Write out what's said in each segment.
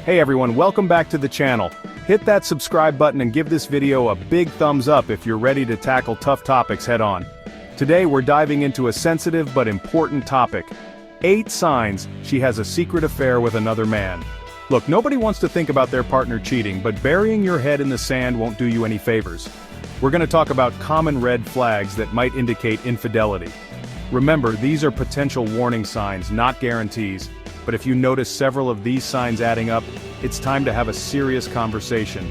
Hey everyone, welcome back to the channel. Hit that subscribe button and give this video a big thumbs up if you're ready to tackle tough topics head on. Today we're diving into a sensitive but important topic. 8 signs she has a secret affair with another man. Look, nobody wants to think about their partner cheating, but burying your head in the sand won't do you any favors. We're going to talk about common red flags that might indicate infidelity. Remember, these are potential warning signs, not guarantees. But if you notice several of these signs adding up, it's time to have a serious conversation.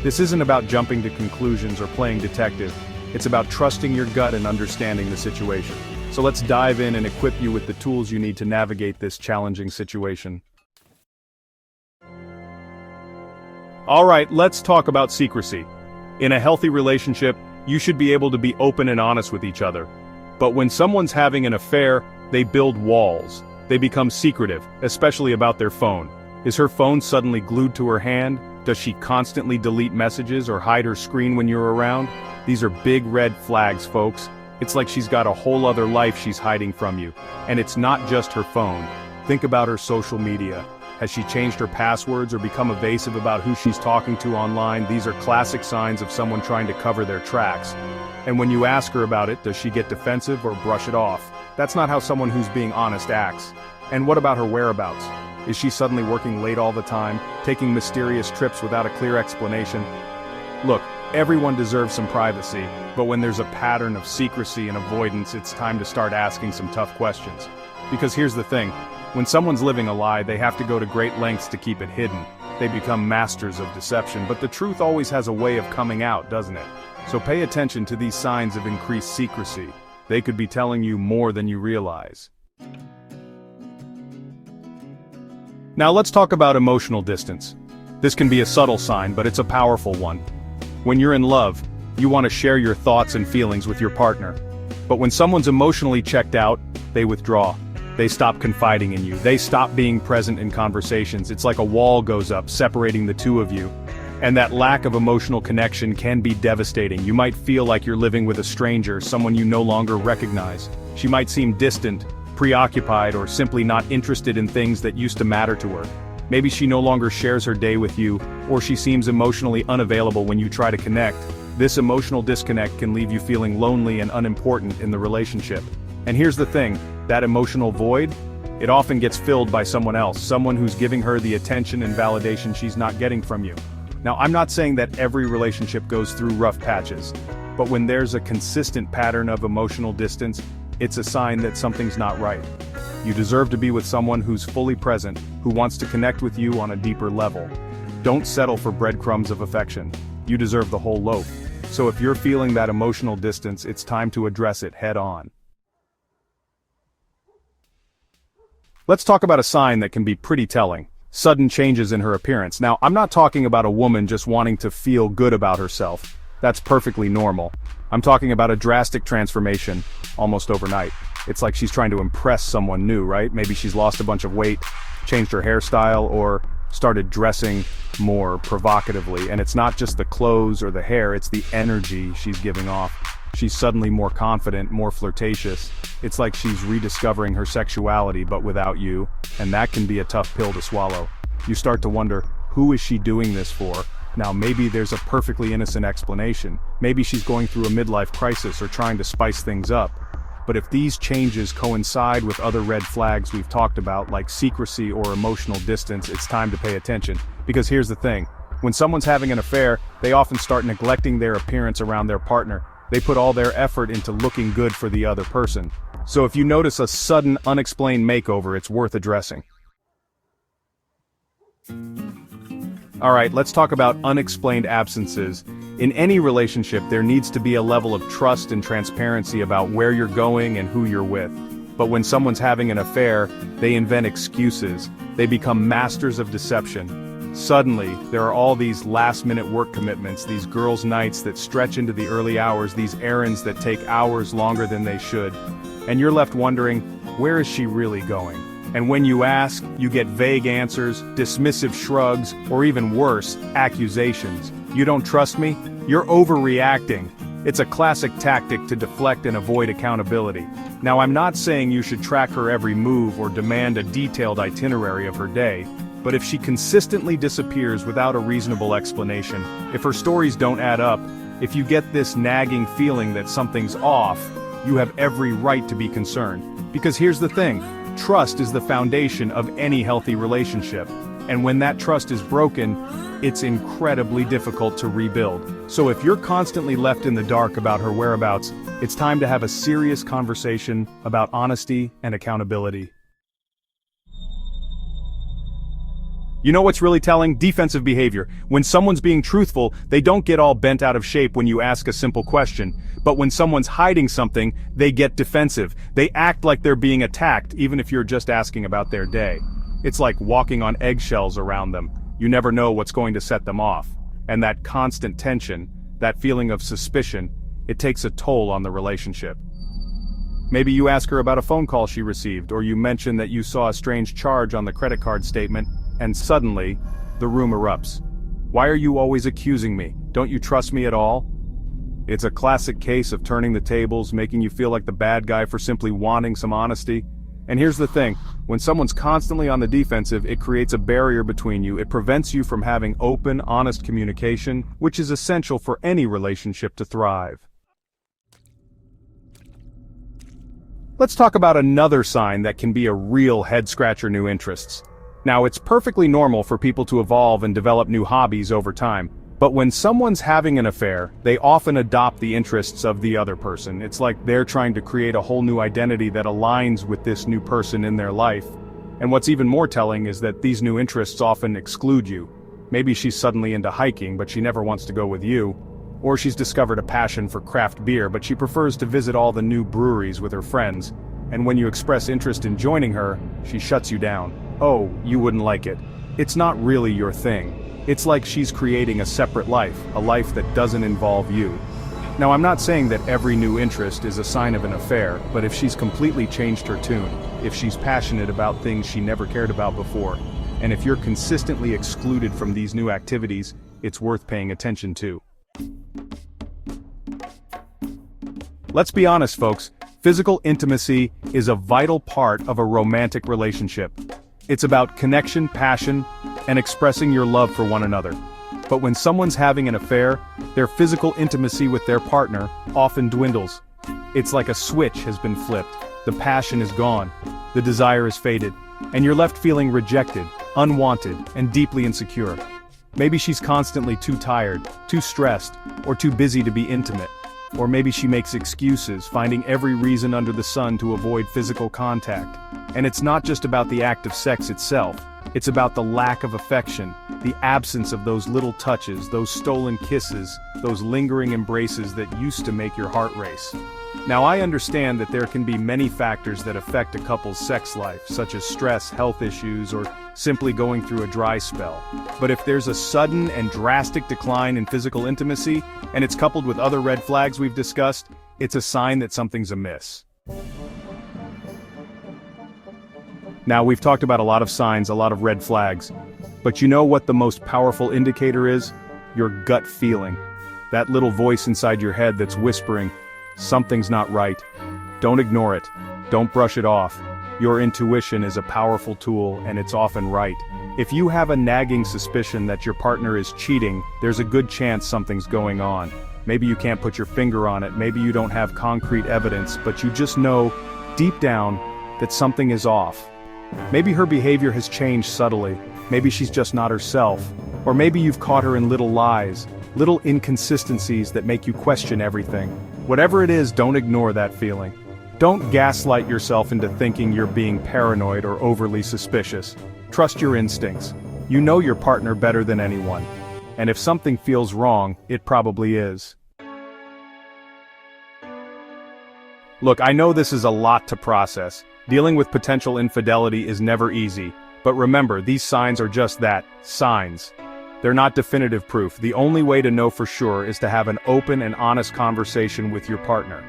This isn't about jumping to conclusions or playing detective. It's about trusting your gut and understanding the situation. So let's dive in and equip you with the tools you need to navigate this challenging situation. Alright, let's talk about secrecy. In a healthy relationship, you should be able to be open and honest with each other. But when someone's having an affair, they build walls. They become secretive, especially about their phone. Is her phone suddenly glued to her hand? Does she constantly delete messages or hide her screen when you're around? These are big red flags, folks. It's like she's got a whole other life she's hiding from you. And it's not just her phone. Think about her social media. Has she changed her passwords or become evasive about who she's talking to online? These are classic signs of someone trying to cover their tracks. And when you ask her about it, does she get defensive or brush it off? That's not how someone who's being honest acts. And what about her whereabouts? Is she suddenly working late all the time, taking mysterious trips without a clear explanation? Look, everyone deserves some privacy, but when there's a pattern of secrecy and avoidance, it's time to start asking some tough questions. Because here's the thing, when someone's living a lie, they have to go to great lengths to keep it hidden. They become masters of deception, but the truth always has a way of coming out, doesn't it? So pay attention to these signs of increased secrecy. They could be telling you more than you realize. Now let's talk about emotional distance. This can be a subtle sign, but it's a powerful one. When you're in love, you want to share your thoughts and feelings with your partner. But when someone's emotionally checked out, they withdraw. They stop confiding in you. They stop being present in conversations. It's like a wall goes up, separating the two of you. And that lack of emotional connection can be devastating. You might feel like you're living with a stranger, someone you no longer recognize. She might seem distant, preoccupied, or simply not interested in things that used to matter to her. Maybe she no longer shares her day with you, or she seems emotionally unavailable when you try to connect. This emotional disconnect can leave you feeling lonely and unimportant in the relationship. And here's the thing, that emotional void? It often gets filled by someone else, someone who's giving her the attention and validation she's not getting from you. Now, I'm not saying that every relationship goes through rough patches, but when there's a consistent pattern of emotional distance, it's a sign that something's not right. You deserve to be with someone who's fully present, who wants to connect with you on a deeper level. Don't settle for breadcrumbs of affection. You deserve the whole loaf. So if you're feeling that emotional distance, it's time to address it head on. Let's talk about a sign that can be pretty telling. Sudden changes in her appearance. Now, I'm not talking about a woman just wanting to feel good about herself. That's perfectly normal. I'm talking about a drastic transformation, almost overnight. It's like she's trying to impress someone new, right? Maybe she's lost a bunch of weight, changed her hairstyle, or started dressing more provocatively. And it's not just the clothes or the hair, it's the energy she's giving off. She's suddenly more confident, more flirtatious. It's like she's rediscovering her sexuality but without you, and that can be a tough pill to swallow. You start to wonder, who is she doing this for? Now maybe there's a perfectly innocent explanation. Maybe she's going through a midlife crisis or trying to spice things up. But if these changes coincide with other red flags we've talked about, like secrecy or emotional distance, it's time to pay attention. Because here's the thing, when someone's having an affair, they often start neglecting their appearance around their partner. They put all their effort into looking good for the other person. So if you notice a sudden, unexplained makeover, it's worth addressing. Alright, let's talk about unexplained absences. In any relationship, there needs to be a level of trust and transparency about where you're going and who you're with. But when someone's having an affair, they invent excuses. They become masters of deception. Suddenly, there are all these last-minute work commitments, these girls' nights that stretch into the early hours, these errands that take hours longer than they should. And you're left wondering, where is she really going? And when you ask, you get vague answers, dismissive shrugs, or even worse, accusations. You don't trust me? You're overreacting. It's a classic tactic to deflect and avoid accountability. Now, I'm not saying you should track her every move or demand a detailed itinerary of her day. But if she consistently disappears without a reasonable explanation, if her stories don't add up, if you get this nagging feeling that something's off, you have every right to be concerned. Because here's the thing, trust is the foundation of any healthy relationship. And when that trust is broken, it's incredibly difficult to rebuild. So if you're constantly left in the dark about her whereabouts, it's time to have a serious conversation about honesty and accountability. You know what's really telling? Defensive behavior. When someone's being truthful, they don't get all bent out of shape when you ask a simple question. But when someone's hiding something, they get defensive. They act like they're being attacked, even if you're just asking about their day. It's like walking on eggshells around them. You never know what's going to set them off. And that constant tension, that feeling of suspicion, it takes a toll on the relationship. Maybe you ask her about a phone call she received, or you mention that you saw a strange charge on the credit card statement, and suddenly, the room erupts. Why are you always accusing me? Don't you trust me at all? It's a classic case of turning the tables, making you feel like the bad guy for simply wanting some honesty. And here's the thing, when someone's constantly on the defensive, it creates a barrier between you. It prevents you from having open, honest communication, which is essential for any relationship to thrive. Let's talk about another sign that can be a real head-scratcher: new interests. Now, it's perfectly normal for people to evolve and develop new hobbies over time, but when someone's having an affair, they often adopt the interests of the other person. It's like they're trying to create a whole new identity that aligns with this new person in their life. And what's even more telling is that these new interests often exclude you. Maybe she's suddenly into hiking, but she never wants to go with you. Or she's discovered a passion for craft beer, but she prefers to visit all the new breweries with her friends. And when you express interest in joining her, she shuts you down. Oh, you wouldn't like it. It's not really your thing. It's like she's creating a separate life, a life that doesn't involve you. Now, I'm not saying that every new interest is a sign of an affair, but if she's completely changed her tune, if she's passionate about things she never cared about before, and if you're consistently excluded from these new activities, it's worth paying attention to. Let's be honest, folks, physical intimacy is a vital part of a romantic relationship. It's about connection, passion, and expressing your love for one another. But when someone's having an affair, their physical intimacy with their partner often dwindles. It's like a switch has been flipped. The passion is gone, the desire is faded, and you're left feeling rejected, unwanted, and deeply insecure. Maybe she's constantly too tired, too stressed, or too busy to be intimate. Or maybe she makes excuses, finding every reason under the sun to avoid physical contact. And it's not just about the act of sex itself. It's about the lack of affection, the absence of those little touches, those stolen kisses, those lingering embraces that used to make your heart race. Now, I understand that there can be many factors that affect a couple's sex life, such as stress, health issues, or simply going through a dry spell. But if there's a sudden and drastic decline in physical intimacy, and it's coupled with other red flags we've discussed, it's a sign that something's amiss. Now, we've talked about a lot of signs, a lot of red flags, but you know what the most powerful indicator is? Your gut feeling. That little voice inside your head that's whispering, something's not right. Don't ignore it. Don't brush it off. Your intuition is a powerful tool, and it's often right. If you have a nagging suspicion that your partner is cheating, there's a good chance something's going on. Maybe you can't put your finger on it, maybe you don't have concrete evidence, but you just know, deep down, that something is off. Maybe her behavior has changed subtly, maybe she's just not herself, or maybe you've caught her in little lies, little inconsistencies that make you question everything. Whatever it is, don't ignore that feeling. Don't gaslight yourself into thinking you're being paranoid or overly suspicious. Trust your instincts. You know your partner better than anyone. And if something feels wrong, it probably is. Look, I know this is a lot to process. Dealing with potential infidelity is never easy. But remember, these signs are just that, signs. They're not definitive proof. The only way to know for sure is to have an open and honest conversation with your partner.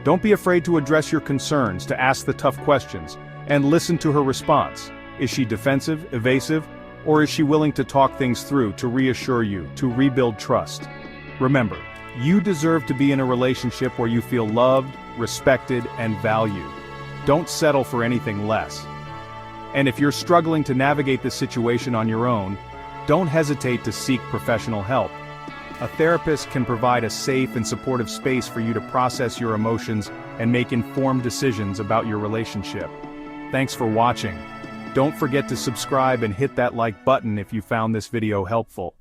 Don't be afraid to address your concerns, to ask the tough questions, and listen to her response. Is she defensive, evasive, or is she willing to talk things through, to reassure you, to rebuild trust? Remember, you deserve to be in a relationship where you feel loved, respected, and valued. Don't settle for anything less. And if you're struggling to navigate this situation on your own, don't hesitate to seek professional help. A therapist can provide a safe and supportive space for you to process your emotions and make informed decisions about your relationship. Thanks for watching. Don't forget to subscribe and hit that like button if you found this video helpful.